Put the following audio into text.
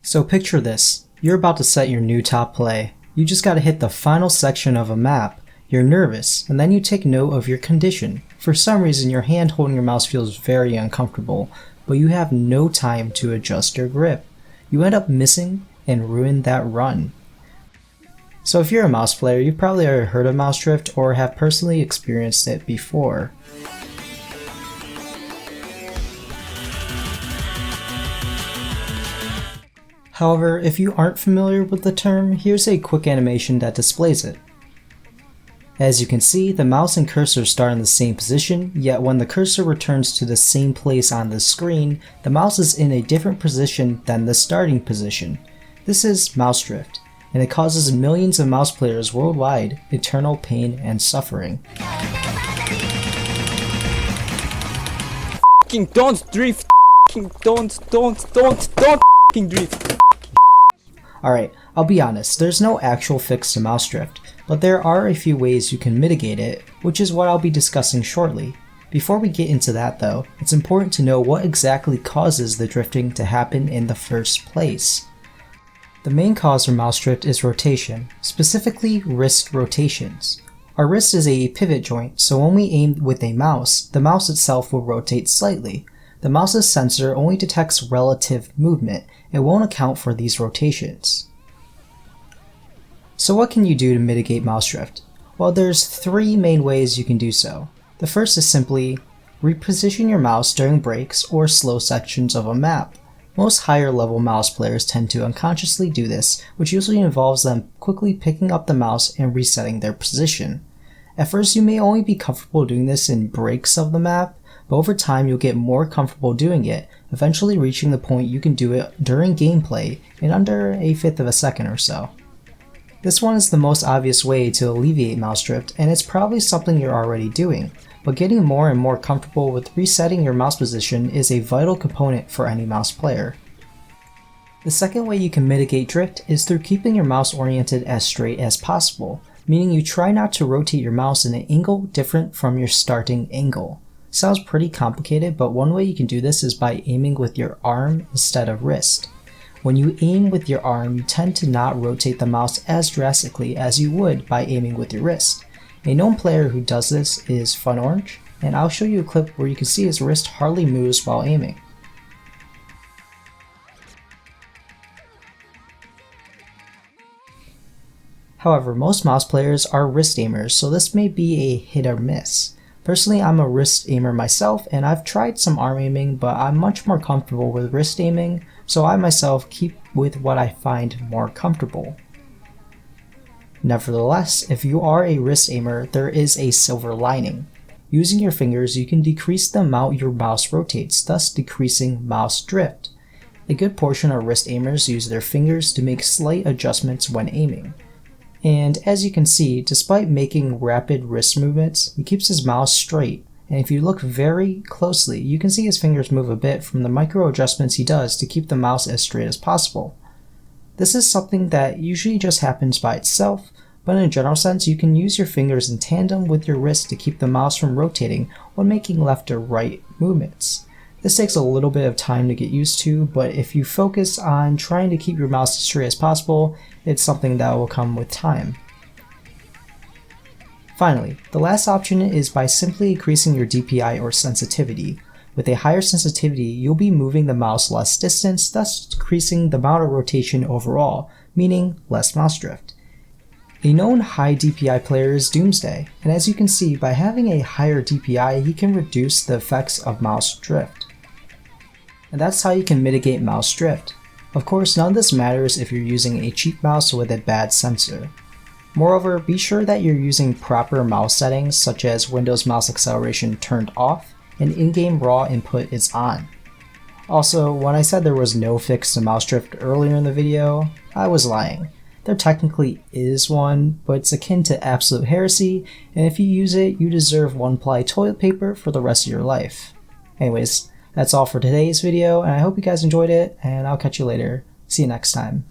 So picture this, you're about to set your new top play. You just gotta hit the final section of a map. You're nervous, and then you take note of your condition. For some reason your hand holding your mouse feels very uncomfortable, but you have no time to adjust your grip. You end up missing and ruin that run. So if you're a mouse player, you've probably already heard of mouse drift or have personally experienced it before. However, if you aren't familiar with the term, here's a quick animation that displays it. As you can see, the mouse and cursor start in the same position, yet when the cursor returns to the same place on the screen, the mouse is in a different position than the starting position. This is mouse drift, and it causes millions of mouse players worldwide eternal pain and suffering. Don't drift. Don't drift. Alright, I'll be honest, there's no actual fix to mouse drift, but there are a few ways you can mitigate it, which is what I'll be discussing shortly. Before we get into that though, it's important to know what exactly causes the drifting to happen in the first place. The main cause for mouse drift is rotation, specifically wrist rotations. Our wrist is a pivot joint, so when we aim with a mouse, the mouse itself will rotate slightly. The mouse's sensor only detects relative movement, it won't account for these rotations. So what can you do to mitigate mouse drift? Well, there's three main ways you can do so. The first is simply reposition your mouse during breaks or slow sections of a map. Most higher level mouse players tend to unconsciously do this, which usually involves them quickly picking up the mouse and resetting their position. At first you may only be comfortable doing this in breaks of the map, but over time you'll get more comfortable doing it, eventually reaching the point you can do it during gameplay in under a fifth of a second or so. This one is the most obvious way to alleviate mouse drift, and it's probably something you're already doing, but getting more and more comfortable with resetting your mouse position is a vital component for any mouse player. The second way you can mitigate drift is through keeping your mouse oriented as straight as possible, meaning you try not to rotate your mouse in an angle different from your starting angle. Sounds pretty complicated, but one way you can do this is by aiming with your arm instead of wrist. When you aim with your arm, you tend to not rotate the mouse as drastically as you would by aiming with your wrist. A known player who does this is FunOrange, and I'll show you a clip where you can see his wrist hardly moves while aiming. However, most mouse players are wrist aimers, so this may be a hit or miss. Personally, I'm a wrist aimer myself, and I've tried some arm aiming, but I'm much more comfortable with wrist aiming, so I myself keep with what I find more comfortable. Nevertheless, if you are a wrist aimer, there is a silver lining. Using your fingers, you can decrease the amount your mouse rotates, thus decreasing mouse drift. A good portion of wrist aimers use their fingers to make slight adjustments when aiming. And as you can see, despite making rapid wrist movements, he keeps his mouse straight, and if you look very closely, you can see his fingers move a bit from the micro adjustments he does to keep the mouse as straight as possible. This is something that usually just happens by itself, but in a general sense, you can use your fingers in tandem with your wrist to keep the mouse from rotating when making left or right movements. This takes a little bit of time to get used to, but if you focus on trying to keep your mouse as straight as possible, it's something that will come with time. Finally, the last option is by simply increasing your DPI or sensitivity. With a higher sensitivity, you'll be moving the mouse less distance, thus decreasing the amount of rotation overall, meaning less mouse drift. A known high DPI player is Doomsday, and as you can see, by having a higher DPI, he can reduce the effects of mouse drift. And that's how you can mitigate mouse drift. Of course, none of this matters if you're using a cheap mouse with a bad sensor. Moreover, be sure that you're using proper mouse settings such as Windows mouse acceleration turned off and in-game raw input is on. Also, when I said there was no fix to mouse drift earlier in the video, I was lying. There technically is one, but it's akin to absolute heresy, and if you use it, you deserve one-ply toilet paper for the rest of your life. Anyways, that's all for today's video, and I hope you guys enjoyed it, and I'll catch you later. See you next time.